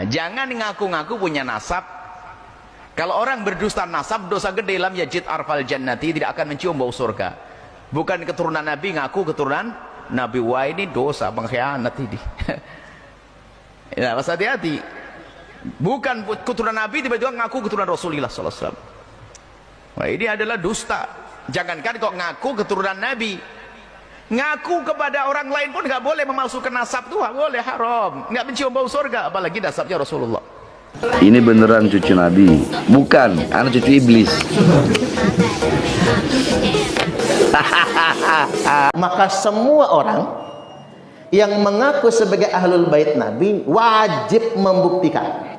Jangan ngaku-ngaku punya nasab. Kalau orang berdusta nasab, dosa gede, lam yajid arfal jannati, tidak akan mencium bau surga. Bukan keturunan Nabi, ngaku keturunan Nabi. Wah, ini dosa, pengkhianat ini. Ya, harus hati-hati. Bukan keturunan Nabi, tiba-tiba ngaku keturunan Rasulullah SAW. Wah, ini adalah dusta. Jangankan kok ngaku keturunan Nabi, ngaku kepada orang lain pun nggak boleh memalsukan nasab, tuh nggak boleh, haram, nggak mencium bau surga, apalagi nasabnya Rasulullah. Ini beneran cucu Nabi, bukan anak cucu iblis. Maka semua orang yang mengaku sebagai ahlul bait Nabi wajib membuktikan,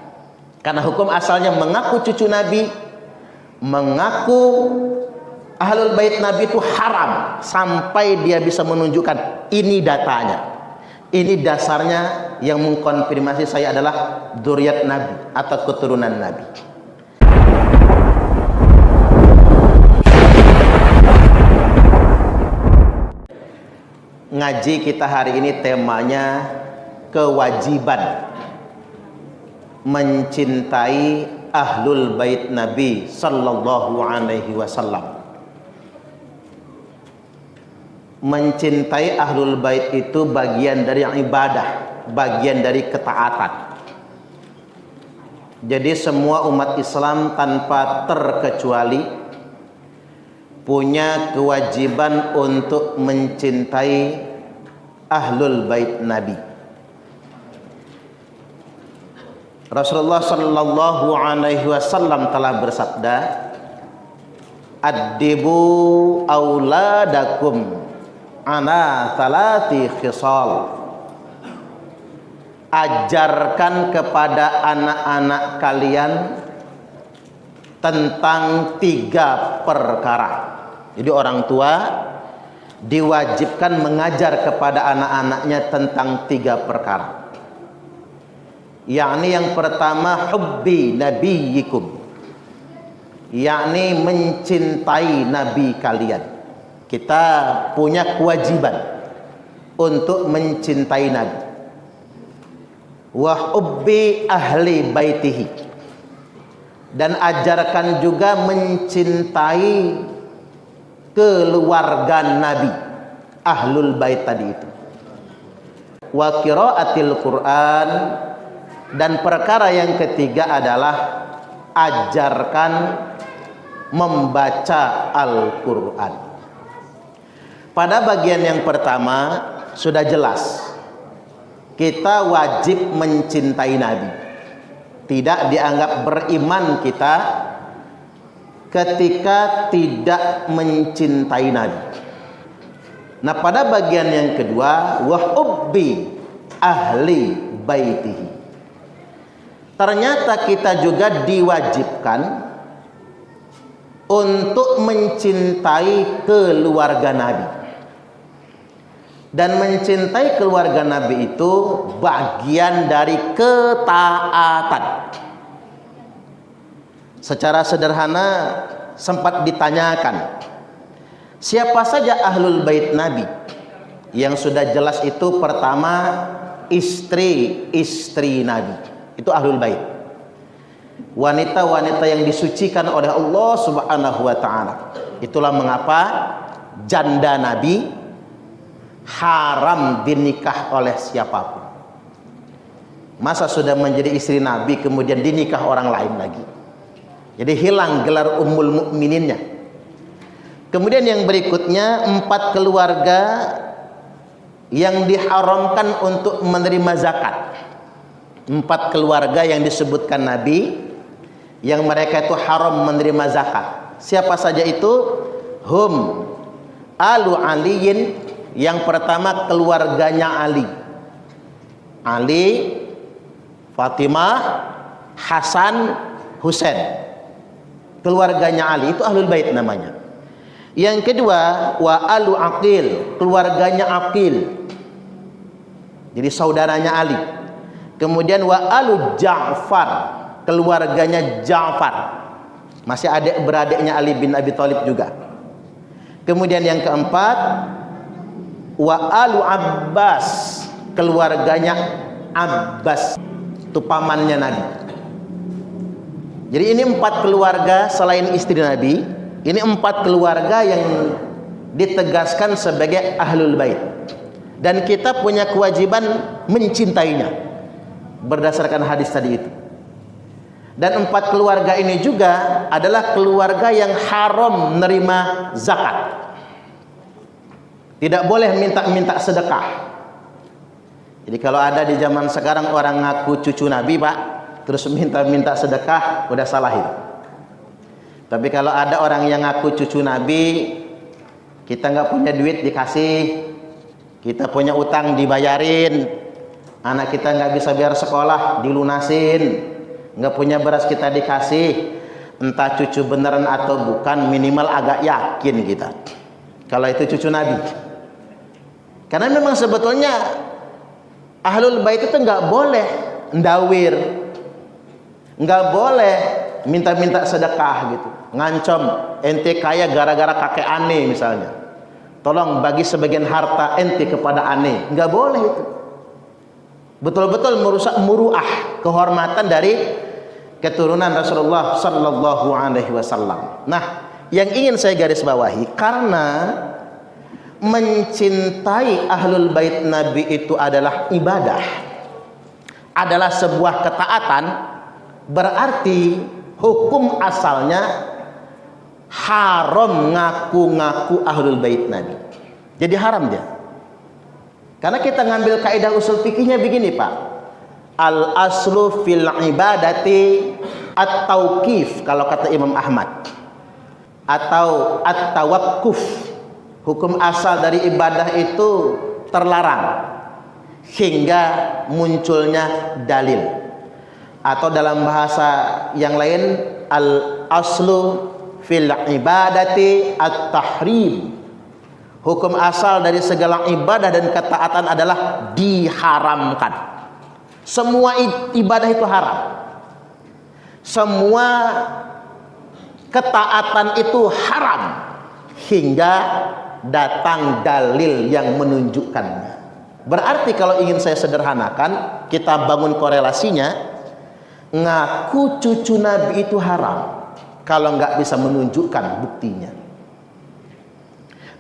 karena hukum asalnya mengaku cucu Nabi, mengaku ahlul bait Nabi itu haram sampai dia bisa menunjukkan ini datanya, ini dasarnya yang mengkonfirmasi saya adalah dzurriyyat Nabi atau keturunan Nabi. Ngaji kita hari ini temanya kewajiban mencintai ahlul bait Nabi sallallahu alaihi wasallam. Mencintai ahlul bait itu bagian dari ibadah, bagian dari ketaatan. Jadi semua umat Islam tanpa terkecuali punya kewajiban untuk mencintai ahlul bait Nabi. Rasulullah sallallahu alaihi wasallam telah bersabda, "Addibu auladakum ana thalathi khisal." Ajarkan kepada anak-anak kalian tentang 3 perkara. Jadi orang tua diwajibkan mengajar kepada anak-anaknya tentang 3 perkara. Yakni yang pertama, hubbi nabiyikum, yakni mencintai nabi kalian. Kita punya kewajiban untuk mencintai nabi. Wa hubbi ahli baitihi, dan ajarkan juga mencintai keluarga nabi, ahlul bait tadi itu. Wa qiraatil Quran, dan perkara yang ketiga adalah ajarkan membaca Al-Quran. Pada bagian yang pertama sudah jelas, kita wajib mencintai Nabi. Tidak dianggap beriman kita ketika tidak mencintai Nabi. Nah, pada bagian yang kedua, wa hubbi ahli baitihi, ternyata kita juga diwajibkan untuk mencintai keluarga Nabi. Dan mencintai keluarga Nabi itu bagian dari ketaatan. Secara sederhana sempat ditanyakan, siapa saja ahlul bait Nabi? Yang sudah jelas itu pertama, istri-istri Nabi. Itu ahlul bait. Wanita-wanita yang disucikan oleh Allah Subhanahu wa taala. Itulah mengapa janda Nabi haram dinikah oleh siapapun. Masa sudah menjadi istri Nabi kemudian dinikah orang lain lagi? Jadi hilang gelar ummul mukmininnya. Kemudian yang berikutnya, 4 keluarga yang diharamkan untuk menerima zakat. 4 keluarga yang disebutkan Nabi yang mereka itu haram menerima zakat. Siapa saja itu? Hum alu aliyin, yang pertama keluarganya Ali. Ali, Fatimah, Hasan, Husain. Keluarganya Ali itu ahlul bait namanya. Yang kedua, wa alu Aqil, keluarganya Aqil. Jadi saudaranya Ali. Kemudian wa alu Ja'far, keluarganya Ja'far. Masih adik beradiknya Ali bin Abi Thalib juga. Kemudian yang keempat, wa alu Abbas, keluarganya Abbas. Itu pamannya Nabi. Jadi ini 4 keluarga selain istri Nabi. Ini 4 keluarga yang ditegaskan sebagai ahlul bait. Dan kita punya kewajiban mencintainya berdasarkan hadis tadi itu. Dan 4 keluarga ini juga adalah keluarga yang haram menerima zakat. Tidak boleh minta-minta sedekah. Jadi kalau ada di zaman sekarang orang ngaku cucu Nabi, Pak, terus minta-minta sedekah, udah salah itu. Tapi kalau ada orang yang ngaku cucu Nabi, kita nggak punya duit dikasih, kita punya utang dibayarin, anak kita nggak bisa bayar sekolah dilunasin, nggak punya beras kita dikasih, entah cucu beneran atau bukan, minimal agak yakin kita kalau itu cucu Nabi. Karena memang sebetulnya ahlul bait itu nggak boleh ndawir, nggak boleh minta-minta sedekah gitu, ngancam ente kaya gara-gara kakek ane misalnya, tolong bagi sebagian harta ente kepada ane, nggak boleh itu. Betul-betul merusak muruah, kehormatan dari keturunan Rasulullah sallallahu alaihi wasallam. Nah, yang ingin saya garis bawahi, karena mencintai ahlul bait Nabi itu adalah ibadah, adalah sebuah ketaatan, berarti hukum asalnya haram ngaku-ngaku ahlul bait Nabi. Jadi haram dia. Karena kita ngambil kaidah usul fikihnya begini, Pak. Al aslu fil ibadati at-tauqif kalau kata Imam Ahmad, atau at-tawaqquf. Hukum asal dari ibadah itu terlarang hingga munculnya dalil. Atau dalam bahasa yang lain, al aslu fil ibadati at-tahrim. Hukum asal dari segala ibadah dan ketaatan adalah diharamkan. Semua ibadah itu haram. Semua ketaatan itu haram hingga datang dalil yang menunjukkannya. Berarti kalau ingin saya sederhanakan, kita bangun korelasinya, ngaku cucu Nabi itu haram kalau nggak bisa menunjukkan buktinya.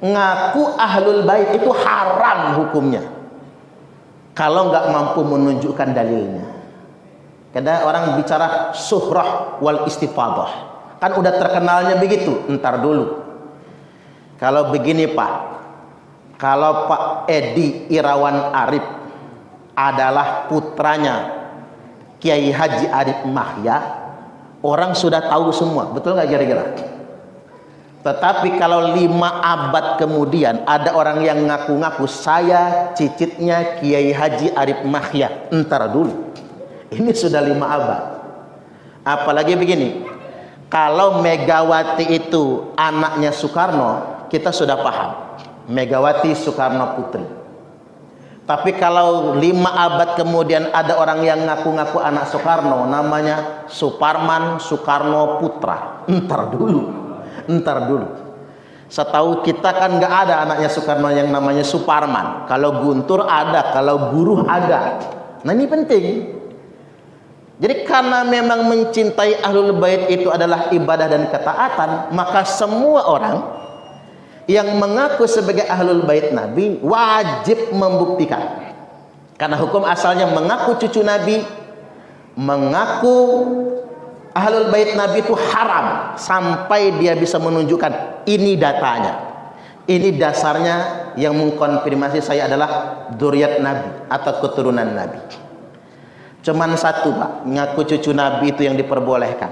Ngaku ahlul bait itu haram hukumnya kalau nggak mampu menunjukkan dalilnya. Kadang orang bicara suhrah wal istifadah, kan udah terkenalnya begitu. Entar dulu, kalau begini Pak, kalau Pak Edi Irawan Arif adalah putranya Kiai Haji Arif Mahya, orang sudah tahu semua, betul nggak kira-kira? Tetapi kalau 5 abad kemudian ada orang yang ngaku-ngaku saya cicitnya Kiai Haji Arif Mahya, entar dulu, ini sudah 5 abad. Apalagi begini, kalau Megawati itu anaknya Soekarno, kita sudah paham, Megawati Soekarno Putri. Tapi kalau 5 abad kemudian ada orang yang ngaku-ngaku anak Soekarno, namanya Suparman Soekarno Putra, entar dulu. Setahu kita kan nggak ada anaknya Soekarno yang namanya Suparman. Kalau Guntur ada, kalau Buruh ada. Nah ini penting. Jadi karena memang mencintai ahlul bait itu adalah ibadah dan ketaatan, maka semua orang yang mengaku sebagai ahlul bait Nabi wajib membuktikan. Karena hukum asalnya mengaku cucu Nabi, mengaku ahlul bait Nabi itu haram sampai dia bisa menunjukkan ini datanya, ini dasarnya yang mengkonfirmasi saya adalah dzurriyyat Nabi atau keturunan Nabi. Cuman satu Pak, ngaku cucu Nabi itu yang diperbolehkan.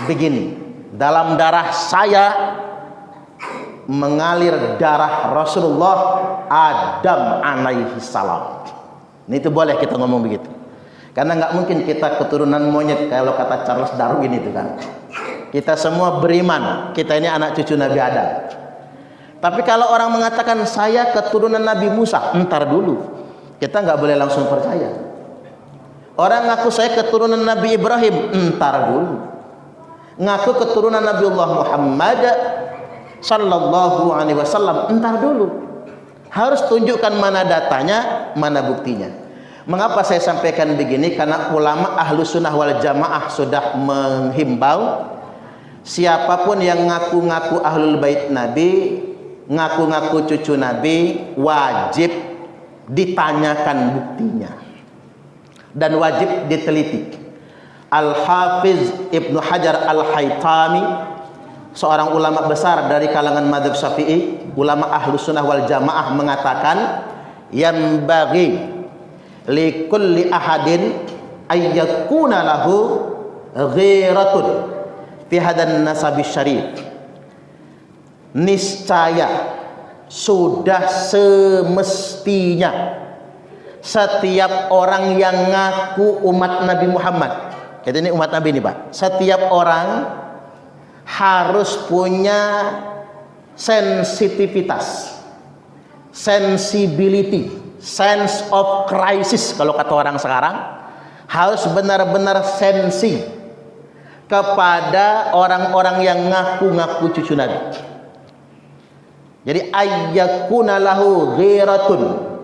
Begini, dalam darah saya mengalir darah Rasulullah Adam alaihi salam. Ini itu boleh kita ngomong begitu. Karena nggak mungkin kita keturunan monyet kalau kata Charles Darwin itu kan. Kita semua beriman, kita ini anak cucu Nabi Adam. Tapi kalau orang mengatakan saya keturunan Nabi Musa, entar dulu, kita nggak boleh langsung percaya. Orang ngaku saya keturunan Nabi Ibrahim, entar dulu. Ngaku keturunan Nabiullah Muhammad sallallahu alaihi wasallam, entar dulu. Harus tunjukkan mana datanya, mana buktinya. Mengapa saya sampaikan begini? Karena ulama ahlu sunnah wal jamaah sudah menghimbau siapapun yang ngaku-ngaku ahlul bait Nabi, ngaku-ngaku cucu Nabi, wajib ditanyakan buktinya dan wajib diteliti. Al-Hafiz Ibnu Hajar Al-Haytami, seorang ulama besar dari kalangan mazhab Syafi'i, ulama ahlu sunnah wal jamaah, mengatakan yang bagi li kulli ahadin ayyakuna lahu ghiratun fi hadan nasabi syarif. Niscaya sudah semestinya setiap orang yang ngaku umat Nabi Muhammad, kita ini umat Nabi ini Pak, setiap orang harus punya sensitivitas, sensibility, sense of crisis kalau kata orang sekarang, harus benar-benar sensi kepada orang-orang yang ngaku-ngaku cucu Nabi. Jadi ayyakuna lahu ghiratun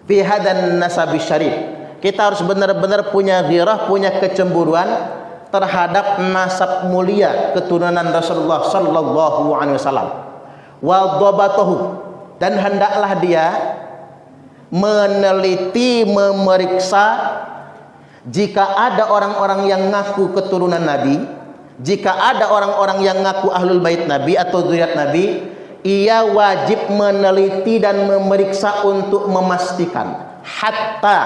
fi hadan nasabi syarif. Kita harus benar-benar punya ghirah, punya kecemburuan terhadap nasab mulia keturunan Rasulullah sallallahu alaihi wasallam. Wa dhabatahu, dan hendaklah dia meneliti, memeriksa jika ada orang-orang yang ngaku keturunan Nabi, jika ada orang-orang yang ngaku ahlul bait Nabi atau zuriat Nabi, ia wajib meneliti dan memeriksa untuk memastikan hatta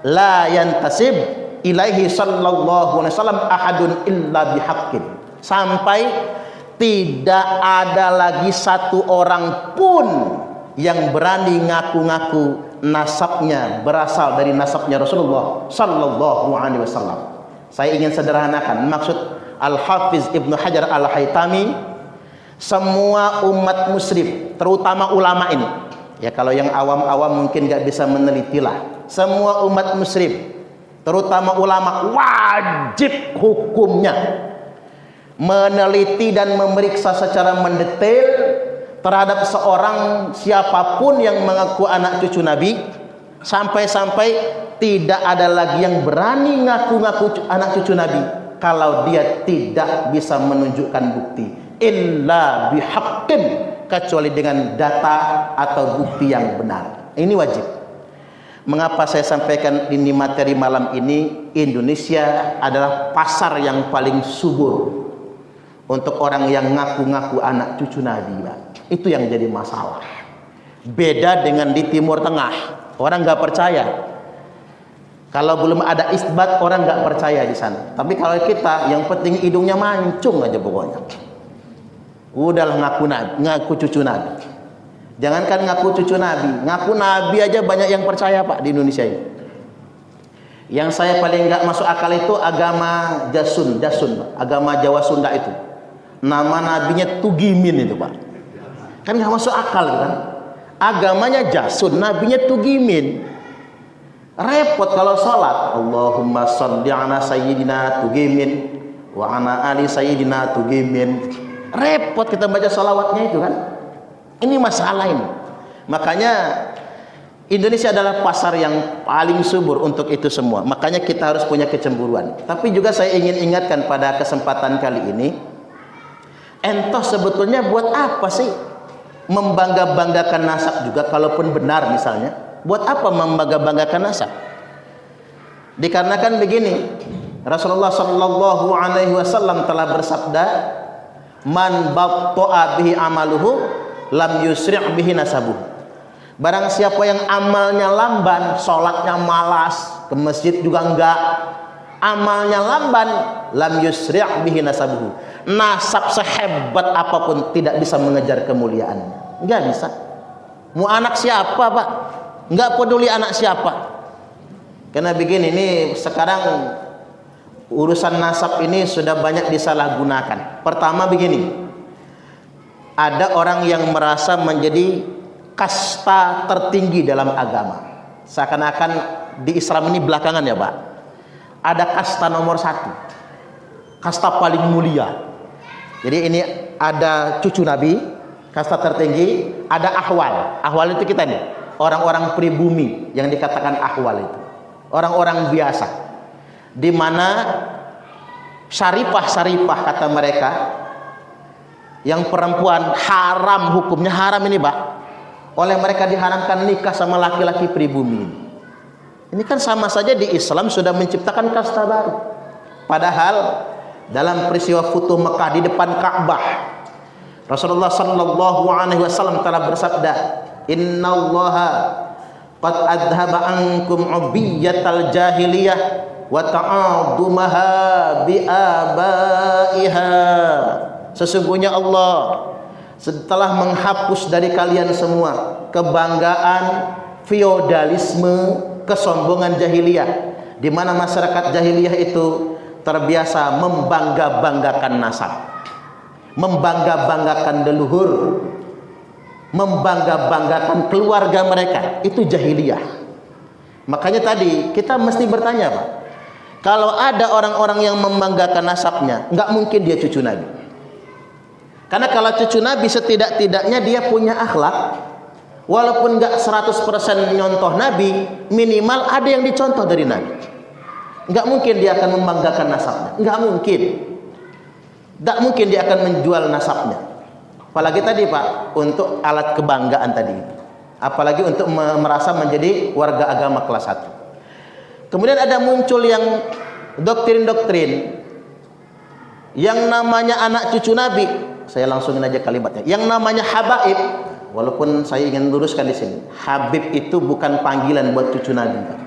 la yantasib ilaihi sallallahu alaihi wasallam ahadun illa bihaqqin, sampai tidak ada lagi satu orang pun yang berani ngaku-ngaku nasabnya berasal dari nasabnya Rasulullah sallallahu alaihi wasallam. Saya ingin sederhanakan maksud Al-Hafiz Ibnu Hajar Al-Haytami, semua umat muslim, terutama ulama ini. Ya kalau yang awam-awam mungkin gak bisa menelitilah. Semua umat muslim, terutama ulama, wajib hukumnya meneliti dan memeriksa secara mendetail terhadap seorang siapapun yang mengaku anak cucu Nabi, sampai-sampai tidak ada lagi yang berani ngaku-ngaku anak cucu Nabi kalau dia tidak bisa menunjukkan bukti, illa bihaqqin, kecuali dengan data atau bukti yang benar. Ini wajib. Mengapa saya sampaikan ini materi malam ini? Indonesia adalah pasar yang paling subur untuk orang yang ngaku-ngaku anak cucu Nabi, Pak. Itu yang jadi masalah. Beda dengan di Timur Tengah, orang nggak percaya. Kalau belum ada isbat, orang nggak percaya di sana. Tapi kalau kita, yang penting hidungnya mancung aja pokoknya. Udahlah ngaku Nabi, ngaku cucu Nabi. Jangankan ngaku cucu Nabi, ngaku Nabi aja banyak yang percaya Pak di Indonesia ini. Yang saya paling nggak masuk akal itu agama Jasun, Pak. Agama Jawa Sunda itu. Nama nabinya Tugimin itu Pak. Kan nggak masuk akal kan? Agamanya Jasun, nabinya Tugimin. Repot kalau sholat, Allahumma sholli ala sayyidina Tugimin wa ala ali sayyidina Tugimin. Repot kita baca sholawatnya itu kan. Ini masalah ini. Makanya Indonesia adalah pasar yang paling subur untuk itu semua. Makanya kita harus punya kecemburuan. Tapi juga saya ingin ingatkan pada kesempatan kali ini, entoh sebetulnya buat apa sih membangga-banggakan nasab juga, kalaupun benar misalnya, buat apa membangga-banggakan nasab? Dikarenakan begini, Rasulullah sallallahu alaihi wasallam telah bersabda, man batta'a bihi amaluhu lam yusri' bihi nasabuhu. Barang siapa yang amalnya lamban, sholatnya malas, ke masjid juga enggak, amalnya lamban, lam yusri' bihi nasabuhu, nasab sehebat apapun tidak bisa mengejar kemuliaannya. Enggak bisa. Mau anak siapa Pak, enggak peduli anak siapa. Karena begini, ini sekarang urusan nasab ini sudah banyak disalahgunakan. Pertama begini, ada orang yang merasa menjadi kasta tertinggi dalam agama, seakan-akan di Islam ini belakangan ya Pak, ada kasta nomor 1, kasta paling mulia. Jadi ini ada cucu Nabi, kasta tertinggi, ada ahwal. Ahwal itu kita nih, orang-orang pribumi yang dikatakan ahwal itu, orang-orang biasa, di mana syarifah kata mereka, yang perempuan haram hukumnya, haram ini Pak, oleh mereka diharamkan nikah sama laki-laki pribumi. Ini kan sama saja di Islam sudah menciptakan kasta baru. Padahal dalam peristiwa Futuh Mekah di depan Ka'bah, Rasulullah sallallahu alaihi wasallam telah bersabda, "Innallaha qad adhaba ankum ubiyatal jahiliyah wa ta'adumaha bi abaiha." Sesungguhnya Allah setelah menghapus dari kalian semua kebanggaan, feodalisme, kesombongan jahiliyah, di mana masyarakat jahiliyah itu terbiasa membangga-banggakan nasab, membangga-banggakan leluhur, membangga-banggakan keluarga mereka. Itu jahiliyah. Makanya tadi kita mesti bertanya Pak, kalau ada orang-orang yang membanggakan nasabnya, nggak mungkin dia cucu Nabi. Karena kalau cucu Nabi setidak-tidaknya dia punya akhlak, walaupun nggak 100% nyontoh Nabi, minimal ada yang dicontoh dari Nabi. Nggak mungkin dia akan membanggakan nasabnya, nggak mungkin. Nggak mungkin dia akan menjual nasabnya. Apalagi tadi Pak, untuk alat kebanggaan tadi, apalagi untuk merasa menjadi warga agama kelas 1. Kemudian ada muncul yang doktrin-doktrin yang namanya anak cucu Nabi. Saya langsungin aja kalimatnya. Yang namanya habaib, walaupun saya ingin luruskan di sini, Habib itu bukan panggilan buat cucu Nabi.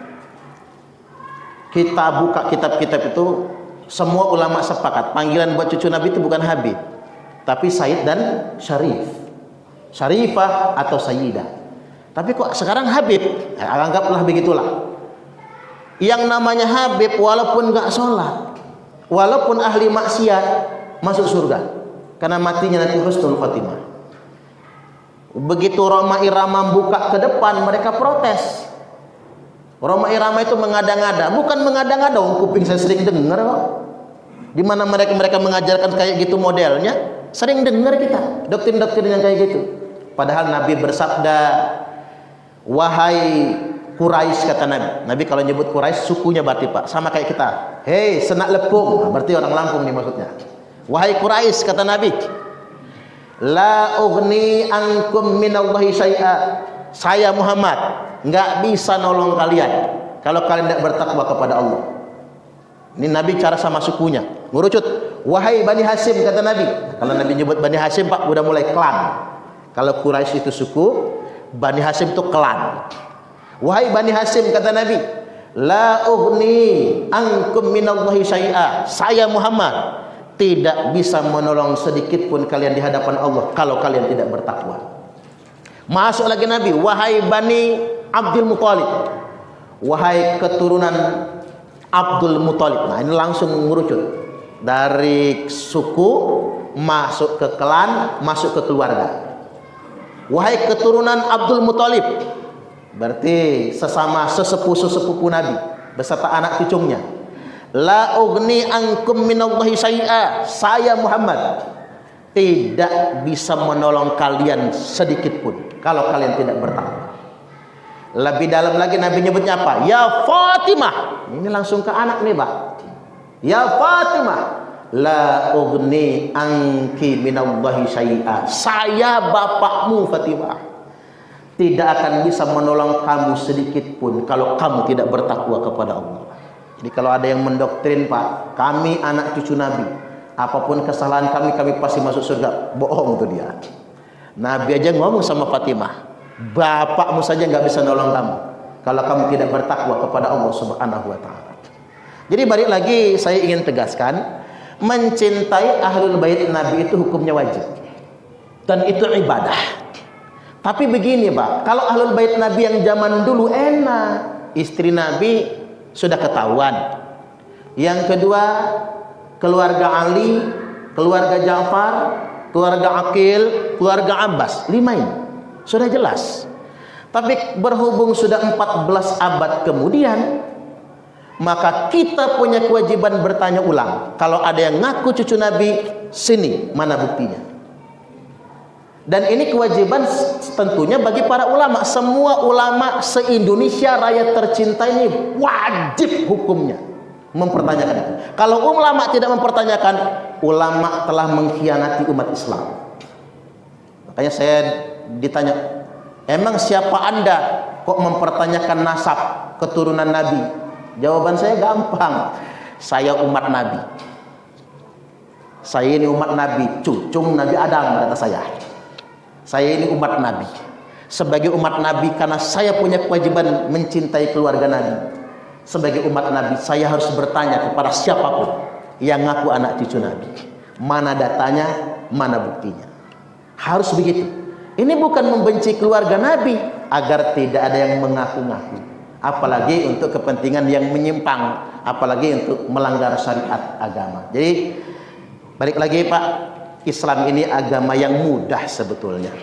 Kita buka kitab-kitab itu, semua ulama sepakat panggilan buat cucu Nabi itu bukan Habib, tapi Said dan Syarif, Syarifah atau Sayyidah. Tapi kok sekarang Habib? Anggaplah begitulah. Yang namanya Habib walaupun nggak sholat, walaupun ahli maksiat, masuk surga. Karena matinya nanti husnul khotimah. Begitu Roma Irama buka ke depan, mereka protes. Roma Irama itu mengada-ngada, bukan mengada-ngada, kuping saya sering dengar kok. Di mana mereka mengajarkan kayak gitu modelnya, sering dengar kita doktrin-doktrin yang kayak gitu. Padahal Nabi bersabda, "Wahai Quraisy," kata Nabi. Nabi kalau nyebut Quraisy sukunya berarti Pak, sama kayak kita. "Hei, Senak Lepung," berarti orang Lampung nih maksudnya. "Wahai Quraisy," kata Nabi, "la ughni ankum minallahi syai'a." Saya Muhammad nggak bisa nolong kalian kalau kalian tidak bertakwa kepada Allah. Ini Nabi cara sama sukunya, ngurucut. "Wahai Bani Hasyim," kata Nabi. Kalau Nabi nyebut Bani Hasyim Pak, udah mulai klan. Kalau Quraisy itu suku, Bani Hasyim itu klan. "Wahai Bani Hasyim," kata Nabi, "la ughni ankum minallahi syai'a." Saya Muhammad tidak bisa menolong sedikit pun kalian di hadapan Allah kalau kalian tidak bertakwa. Masuk lagi Nabi, "Wahai Bani Abdul Muthalib," wahai keturunan Abdul Muthalib. Nah ini langsung merucut dari suku masuk ke klan, masuk ke keluarga. Wahai keturunan Abdul Muthalib, berarti sesama sesepupu Nabi beserta anak cucunya. "La ughni ankum minallahi syai'a." Saya Muhammad tidak bisa menolong kalian sedikit pun kalau kalian tidak bertakwa. Lebih dalam lagi Nabi nyebutnya apa? "Ya Fatimah." Ini langsung ke anak nih Pak. "Ya Fatimah, la ughni anki minallahi syai'a." Saya bapakmu Fatimah, tidak akan bisa menolong kamu sedikit pun kalau kamu tidak bertakwa kepada Allah. Jadi kalau ada yang mendoktrin Pak, kami anak cucu Nabi, apapun kesalahan kami pasti masuk surga, bohong itu dia. Nabi aja ngomong sama Fatimah, bapakmu saja nggak bisa nolong kamu kalau kamu tidak bertakwa kepada Allah Subhanahu wa Ta'ala. Jadi balik lagi saya ingin tegaskan, mencintai ahlul bait Nabi itu hukumnya wajib dan itu ibadah. Tapi begini Pak, kalau ahlul bait Nabi yang zaman dulu enak, istri Nabi sudah ketahuan. Yang kedua, keluarga Ali, keluarga Ja'far, keluarga Aqil, keluarga Abbas, 5 ini sudah jelas. Tapi berhubung sudah 14 abad kemudian, maka kita punya kewajiban bertanya ulang. Kalau ada yang ngaku cucu Nabi, sini mana buktinya? Dan ini kewajiban tentunya bagi para ulama. Semua ulama se-Indonesia Raya tercinta ini wajib hukumnya mempertanyakan itu. Kalau ulama tidak mempertanyakan, ulama telah mengkhianati umat Islam. Makanya saya ditanya, emang siapa Anda kok mempertanyakan nasab keturunan Nabi? Jawaban saya gampang. Saya umat Nabi. Saya ini umat Nabi, cucung Nabi Adam, kata saya. Saya ini umat Nabi. Sebagai umat Nabi, karena saya punya kewajiban mencintai keluarga Nabi. Sebagai umat Nabi, saya harus bertanya kepada siapapun yang ngaku anak cucu Nabi. Mana datanya, mana buktinya. Harus begitu. Ini bukan membenci keluarga Nabi agar tidak ada yang mengaku-ngaku. Apalagi untuk kepentingan yang menyimpang. Apalagi untuk melanggar syariat agama. Jadi, balik lagi Pak. Islam ini agama yang mudah sebetulnya.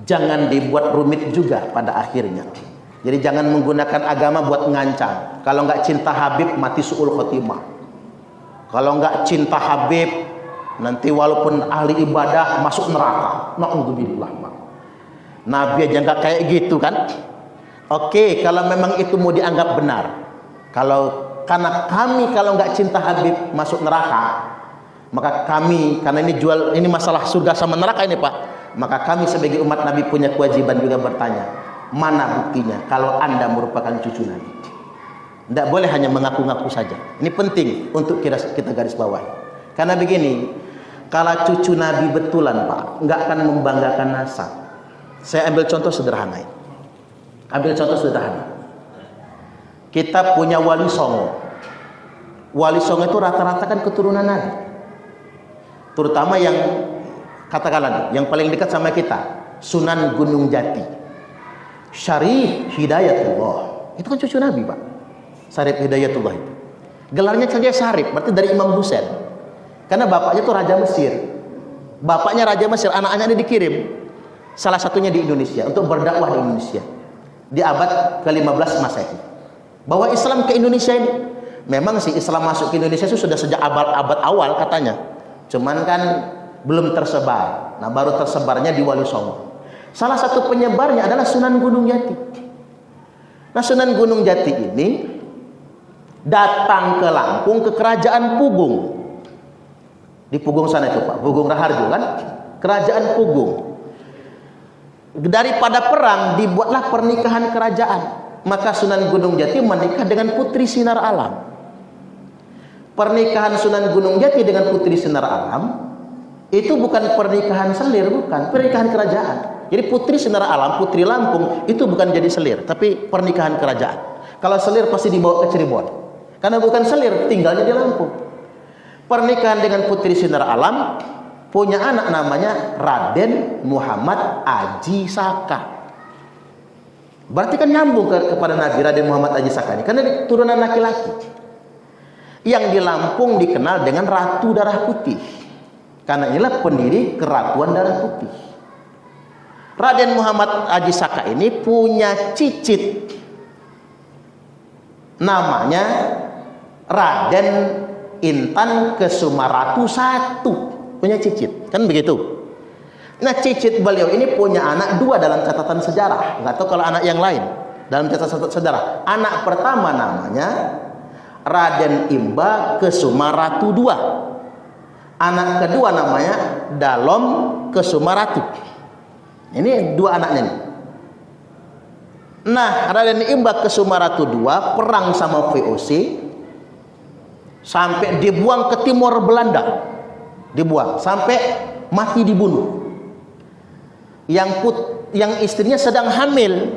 Jangan dibuat rumit juga pada akhirnya. Jadi jangan menggunakan agama buat ngancam. Kalau nggak cinta Habib, mati su'ul khotimah. Kalau nggak cinta Habib, nanti walaupun ahli ibadah masuk neraka. Na'udzubillah. Nabi aja nggak kayak gitu kan? Oke, kalau memang itu mau dianggap benar. Karena kami kalau nggak cinta Habib masuk neraka, maka kami, karena ini masalah surga sama neraka ini Pak, maka kami sebagai umat Nabi punya kewajiban juga bertanya, mana buktinya kalau Anda merupakan cucu Nabi? Tidak boleh hanya mengaku-ngaku saja. Ini penting untuk kita garis bawahi. Karena begini, kalau cucu Nabi betulan Pak, nggak akan membanggakan nasab. Saya ambil contoh sederhana. Kita punya Wali Songo. Wali Songo itu rata-rata kan keturunan Nabi. Terutama yang katakanlah yang paling dekat sama kita, Sunan Gunung Jati, Syarif Hidayatullah, itu kan cucu Nabi Pak. Syarif Hidayatullah itu gelarnya saja Syarif, berarti dari Imam Husain. Karena bapaknya itu Raja Mesir. Bapaknya Raja Mesir, anak-anaknya dikirim. Salah satunya di Indonesia untuk berdakwah di Indonesia di abad ke-15 Masehi. Bahwa Islam ke Indonesia ini, memang sih Islam masuk ke Indonesia itu sudah sejak abad awal katanya. Cuman kan belum tersebar. Nah, baru tersebarnya di Wali Songo. Salah satu penyebarnya adalah Sunan Gunung Jati. Nah, Sunan Gunung Jati ini datang ke Lampung, ke kerajaan Pugung. Di Pugung sana itu Pak, Pugung Raharjo kan? Kerajaan Pugung. Daripada perang dibuatlah pernikahan kerajaan. Maka Sunan Gunung Jati menikah dengan Putri Sinar Alam. Pernikahan Sunan Gunung Jati dengan Putri Sinar Alam itu bukan pernikahan selir, bukan pernikahan kerajaan. Jadi Putri Sinar Alam, Putri Lampung itu bukan jadi selir, tapi pernikahan kerajaan. Kalau selir pasti dibawa ke Cirebon, karena bukan selir, tinggalnya di Lampung. Pernikahan dengan Putri Sinar Alam, punya anak namanya Raden Muhammad Aji Saka. Berarti kan nyambung kepada Nabi Raden Muhammad Aji Saka ini, karena turunan laki-laki. Yang di Lampung dikenal dengan Ratu Darah Putih, karena inilah pendiri Keratuan Darah Putih. Raden Muhammad Aji Saka ini punya cicit namanya Raden Intan Kesumaratu I, punya cicit, kan begitu. Nah, cicit beliau ini punya anak dua dalam catatan sejarah. Nggak tahu kalau anak yang lain dalam catatan sejarah. Anak pertama namanya Raden Imba Kesumaratu II. Anak kedua namanya Dalom Kesumaratu. Ini dua anaknya nih. Nah, Raden Imba Kesumaratu II perang sama VOC sampai dibuang ke timur Belanda. Dibuang sampai mati dibunuh. Yang istrinya sedang hamil.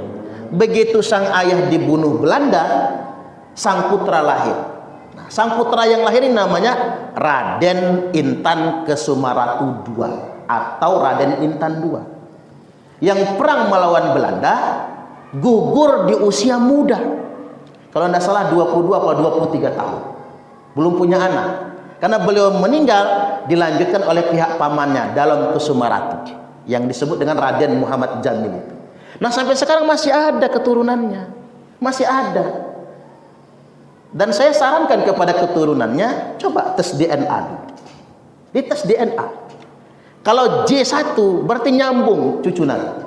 Begitu sang ayah dibunuh Belanda, sang putra lahir. Nah, sang putra yang lahir ini namanya Raden Intan Kesumaratu II atau Raden Intan II. Yang perang melawan Belanda, gugur di usia muda. Kalau tidak salah 22 atau 23 tahun. Belum punya anak. Karena beliau meninggal dilanjutkan oleh pihak pamannya Dalom Kesumaratu yang disebut dengan Raden Muhammad Jamil itu. Nah, sampai sekarang masih ada keturunannya. Masih ada. Dan saya sarankan kepada keturunannya, coba tes DNA dulu. Dites DNA. Kalau J1 berarti nyambung cucu Nabi.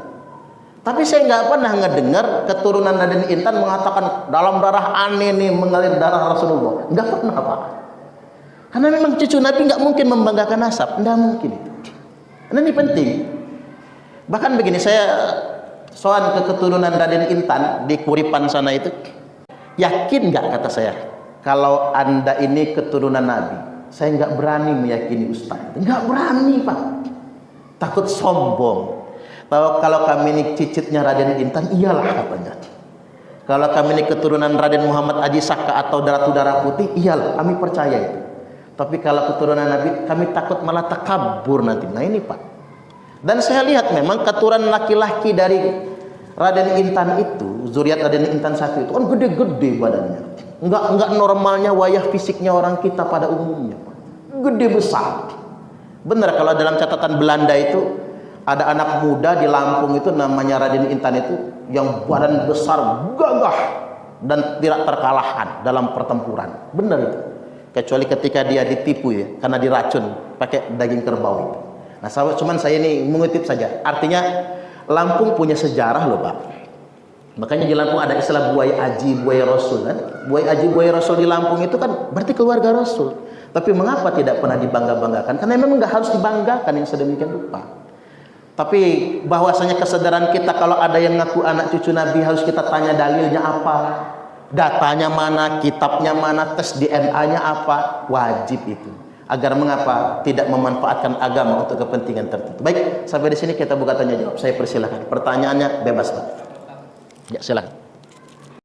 Tapi saya nggak pernah ngedengar keturunan Raden Intan mengatakan dalam darah aneh nih mengalir darah Rasulullah. Nggak pernah, Pak. Karena memang cucu Nabi nggak mungkin membanggakan nasab, nggak mungkin itu. Karena ini penting. Bahkan begini, saya soal ke keturunan Raden Intan di Kuripan sana itu, yakin nggak kata saya, kalau Anda ini keturunan Nabi? Saya nggak berani meyakini Ustaz. Nggak berani, Pak. Takut sombong. Kalau kami ini cicitnya Raden Intan, iyalah katanya. Kalau kami ini keturunan Raden Muhammad Aji Saka atau Ratu Darah Putih, iyalah, kami percaya itu. Tapi kalau keturunan Nabi, kami takut malah takabur nanti. Nah ini, Pak. Dan saya lihat memang keturunan laki-laki dari Raden Intan itu, zuriat Raden Intan satu itu kan gede-gede badannya. Enggak normalnya wayah fisiknya orang kita pada umumnya, Pak. Gede besar. Benar kalau dalam catatan Belanda itu ada anak muda di Lampung itu namanya Raden Intan itu yang badan besar, gagah dan tidak terkalahkan dalam pertempuran. Benar itu. Kecuali ketika dia ditipu ya, karena diracun pakai daging kerbau itu. Nah, cuman saya ini mengutip saja. Artinya Lampung punya sejarah loh, Pak. Makanya di Lampung ada istilah buaya aji, buaya Rasul kan. Buaya aji, buaya Rasul di Lampung itu kan berarti keluarga Rasul. Tapi mengapa tidak pernah dibangga-banggakan? Karena memang nggak harus dibanggakan yang sedemikian rupa. Tapi bahwasanya kesadaran kita kalau ada yang ngaku anak cucu Nabi harus kita tanya dalilnya apa, datanya mana, kitabnya mana, tes DNA-nya apa, wajib itu. Agar mengapa tidak memanfaatkan agama untuk kepentingan tertentu. Baik, sampai di sini kita buka tanya jawab. Saya persilahkan. Pertanyaannya bebas, Pak. Ya, silakan.